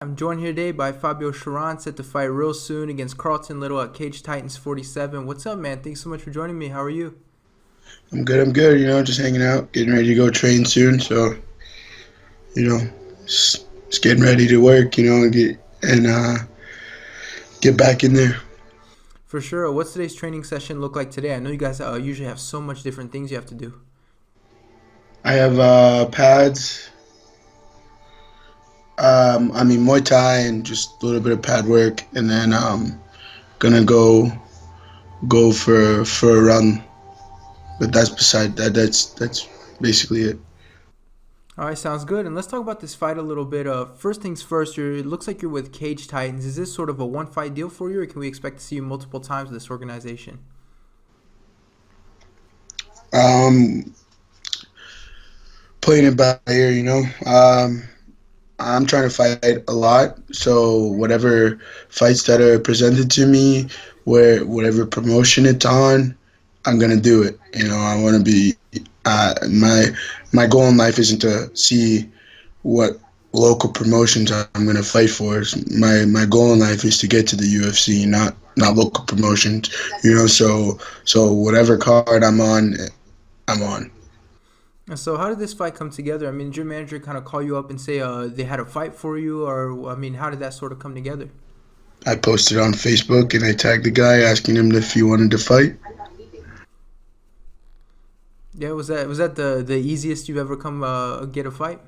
I'm joined here today by Fabio Sharon, set to fight real soon against Carlton Little at Cage Titans 47. What's up, man? Thanks so much for joining me. How are you? I'm good. I'm good. Just hanging out, getting ready to go train soon. So, you know, just getting ready to work. And get back in there. For sure. What's today's training session look like today? I know you guys usually have so much different things you have to do. I have pads. Muay Thai and just a little bit of pad work, and then gonna go for a run. But that's beside that. That's basically it. All right, sounds good. And let's talk about this fight a little bit. First things first, it looks like you're with Cage Titans. Is this sort of a one fight deal for you, or can we expect to see you multiple times with this organization? Um, Playing it by ear. I'm trying to fight a lot, so whatever fights that are presented to me, where whatever promotion it's on, I'm gonna do it. I want to be. My goal in life isn't to see what local promotions I'm gonna fight for. My goal in life is to get to the UFC, not local promotions. So whatever card I'm on, I'm on. And so, how did this fight come together? I mean, did your manager kind of call you up and say they had a fight for you, or I mean, how did that sort of come together? I posted on Facebook and I tagged the guy asking him if he wanted to fight. Yeah, was that the easiest you've ever come get a fight?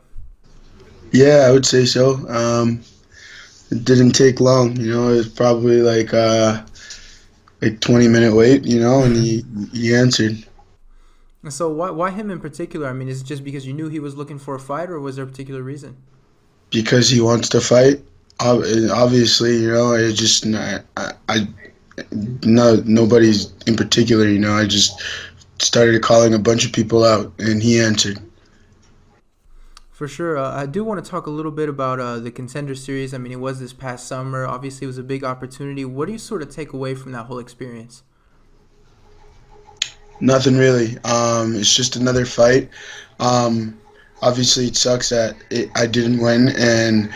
Yeah, I would say so. It didn't take long. It was probably like 20-minute wait. And he answered And so why him in particular? I mean, is it just because you knew he was looking for a fight, or was there a particular reason? because he wants to fight. Obviously, it just I no nobody's in particular. I just started calling a bunch of people out, and he answered. For sure. I do want to talk a little bit about the Contender Series. I mean, it was this past summer. Obviously, it was a big opportunity. What do you sort of take away from that whole experience? Nothing really. It's just another fight. Um, Obviously, it sucks that I didn't win, and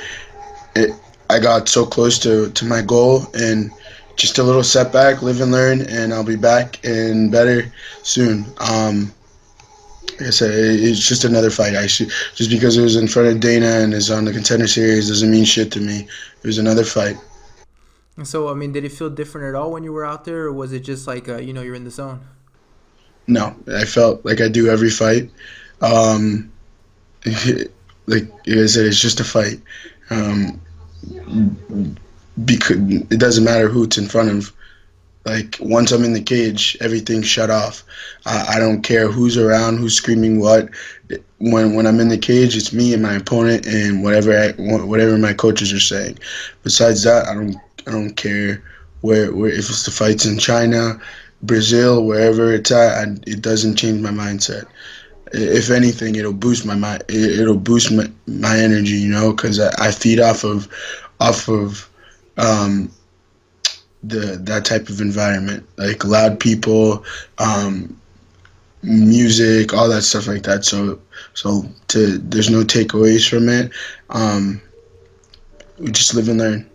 it, I got so close to my goal, and just a little setback. Live and learn, and I'll be back and better soon. Like I said, it's just another fight. Just because it was in front of Dana and is on the Contender Series doesn't mean shit to me. It was another fight. And so, I mean, did it feel different at all when you were out there, or was it just like, you're in the zone? No, I felt like I do every fight. Um, like I said, it's just a fight. Um, because it doesn't matter who it's in front of. Like once I'm in the cage, everything's shut off. I don't care who's around, who's screaming what. When I'm in the cage, it's me and my opponent and whatever my coaches are saying. Besides that, I don't care where if it's the fights in China, Brazil, wherever it's at. It doesn't change my mindset. If anything, it'll boost my mind. It'll boost my energy. Because I feed off of um, the that type of environment, like loud people, um, music, all that stuff like that. So there's no takeaways from it. Um, we just live and learn.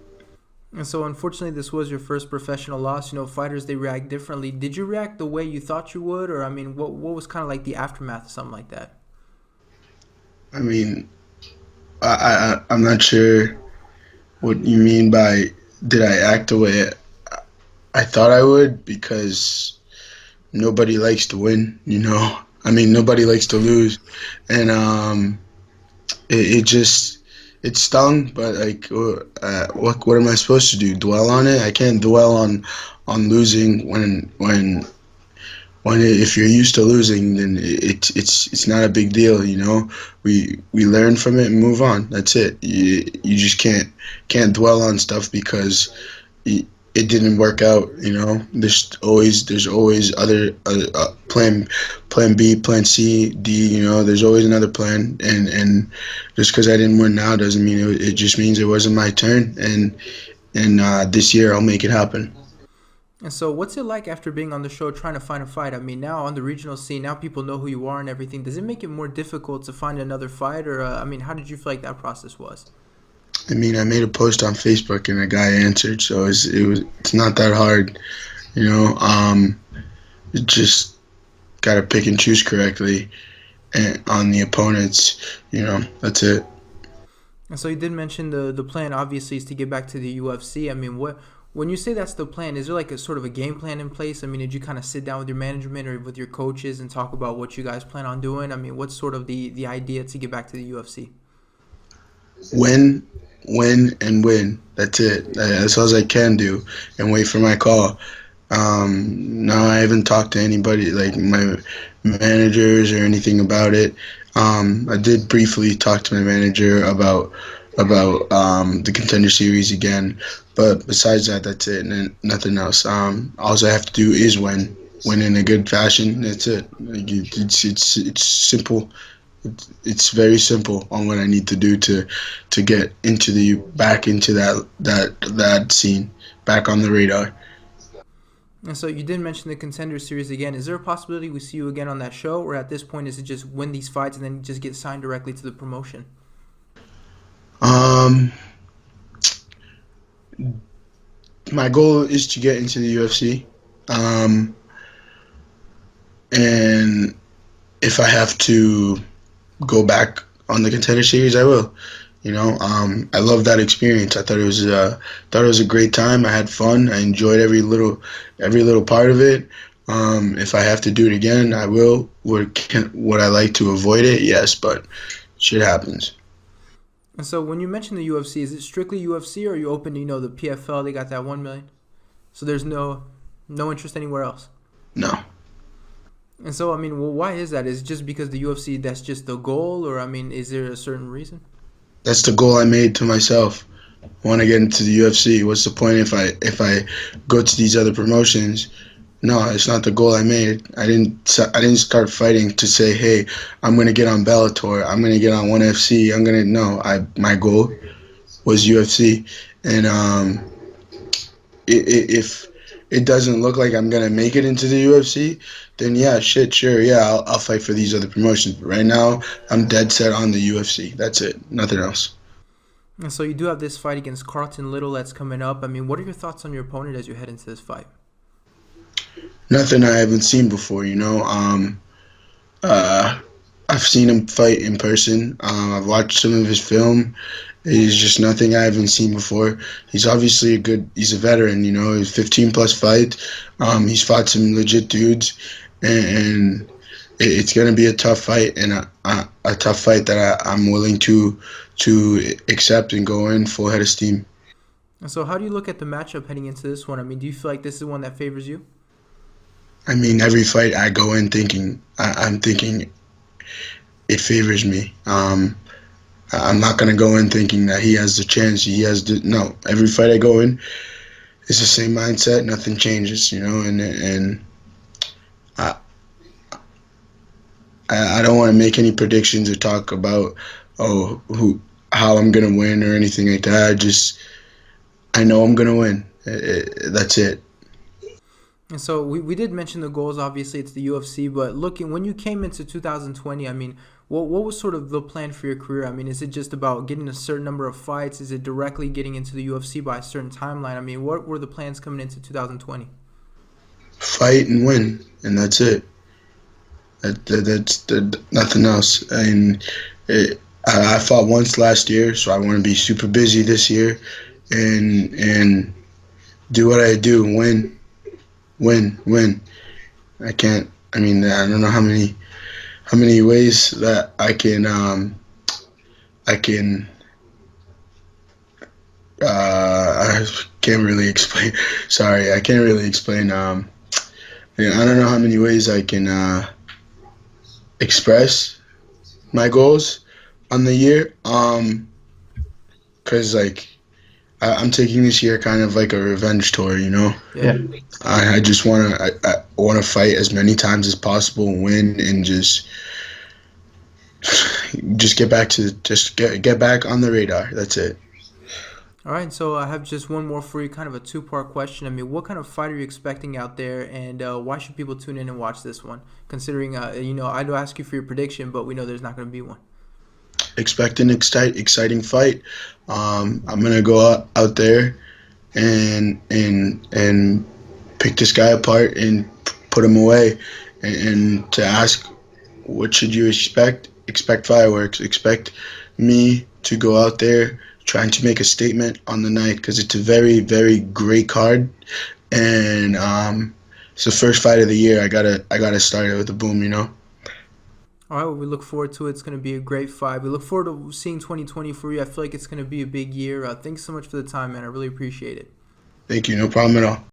And so, unfortunately, this was your first professional loss. Fighters, they react differently. Did you react the way you thought you would? Or, I mean, what was kind of like the aftermath of something like that? I mean, I'm not sure what you mean by did I act the way I thought I would because nobody likes to win. Nobody likes to lose, and it just it stung. But like, what am I supposed to do? Dwell on it? I can't dwell on losing when if you're used to losing, then it's not a big deal. We learn from it and move on. That's it. You just can't dwell on stuff because it didn't work out. There's always other plan B, plan C, D. There's always another plan, and just because I didn't win now doesn't mean it just means it wasn't my turn. And this year I'll make it happen. And so, what's it like after being on the show trying to find a fight? I mean, now on the regional scene, now people know who you are and everything. Does it make it more difficult to find another fight? Or, I mean, how did you feel like that process was? I mean, I made a post on Facebook and a guy answered, so it's not that hard, you know. You just gotta pick and choose correctly and on the opponents, you know. That's it. And so you did mention the plan obviously is to get back to the UFC. I mean, what when you say that's the plan, is there like a sort of a game plan in place? I mean, did you kind of sit down with your management or with your coaches and talk about what you guys plan on doing? I mean, what's sort of the idea to get back to the UFC? Win, win, and win. That's it. That's all I can do, and wait for my call. No, I haven't talked to anybody like my managers or anything about it. I did briefly talk to my manager about the contender series again, but besides that, that's it, and nothing else. All I have to do is win in a good fashion. That's it. Like, it's simple. It's very simple on what I need to do to get into the back into that scene, back on the radar. And so you did mention the contender series again. Is there a possibility we see you again on that show, or at this point is it just win these fights and then just get signed directly to the promotion? Um, my goal is to get into the UFC, and if I have to go back on the contender series, I will. You know, I love that experience. I thought it was a great time. I had fun. I enjoyed every little part of it. If I have to do it again, I will. Would I like to avoid it? Yes, but shit happens. And so when you mention the UFC, is it strictly UFC, or are you open to the PFL? They got that 1 million, so there's no interest anywhere else. No, And so I mean, well, why is that? Is it just because the UFC that's just the goal, or I mean, is there a certain reason? that's the goal I made to myself. I want to get into the UFC. What's the point if I go to these other promotions? No, it's not the goal I made. I didn't start fighting to say, hey, I'm gonna get on Bellator. I'm gonna get on ONE FC. I'm gonna no. My goal was UFC, and if it doesn't look like I'm gonna make it into the UFC, then yeah, shit, sure, yeah, I'll fight for these other promotions. But right now, I'm dead set on the UFC. That's it. Nothing else. And so you do have this fight against Carlton Little that's coming up. I mean, what are your thoughts on your opponent as you head into this fight? Nothing I haven't seen before. You know, uh, I've seen him fight in person. I've watched some of his film. He's just nothing I haven't seen before. He's obviously he's a veteran, you know, he's 15 plus fights. He's fought some legit dudes, and it's going to be a tough fight, and a tough fight that I'm willing to accept and go in full head of steam. And so how do you look at the matchup heading into this one? I mean, do you feel like this is one that favors you? I mean, every fight I go in thinking, I'm thinking it favors me. I'm not going to go in thinking that he has the chance. No. Every fight I go in, it's the same mindset. Nothing changes, you know. And I I don't want to make any predictions or talk about how I'm gonna win or anything like that. I know I'm gonna win. That's it. And so we did mention the goals. Obviously, it's the UFC. But looking when you came into 2020, I mean, what was sort of the plan for your career? I mean, is it just about getting a certain number of fights? Is it directly getting into the UFC by a certain timeline? I mean, what were the plans coming into 2020? Fight and win, and that's it. That's nothing else. And I fought once last year, so I want to be super busy this year, and do what I do, win. I can't. I mean, I don't know how many ways that I can. I can't really explain. Sorry, I can't really explain. I don't know how many ways I can express my goals on the year. Cause like I'm taking this year kind of like a revenge tour, you know. Yeah. I just I wanna fight as many times as possible, win, and just get back on the radar. That's it. All right, so I have just one more for you, kind of a two-part question. I mean, what kind of fight are you expecting out there, and why should people tune in and watch this one? Considering, I do ask you for your prediction, but we know there's not going to be one. expect an exciting fight. I'm gonna go out there and pick this guy apart and put him away. And to ask, what should you expect? Expect fireworks. Expect me to go out there trying to make a statement on the night because it's a very, very great card, and it's the first fight of the year. I gotta start it with a boom, you know. All right, well, we look forward to it. It's going to be a great fight. We look forward to seeing 2020 for you. I feel like it's going to be a big year. Thanks so much for the time, man. I really appreciate it. Thank you, no problem at all.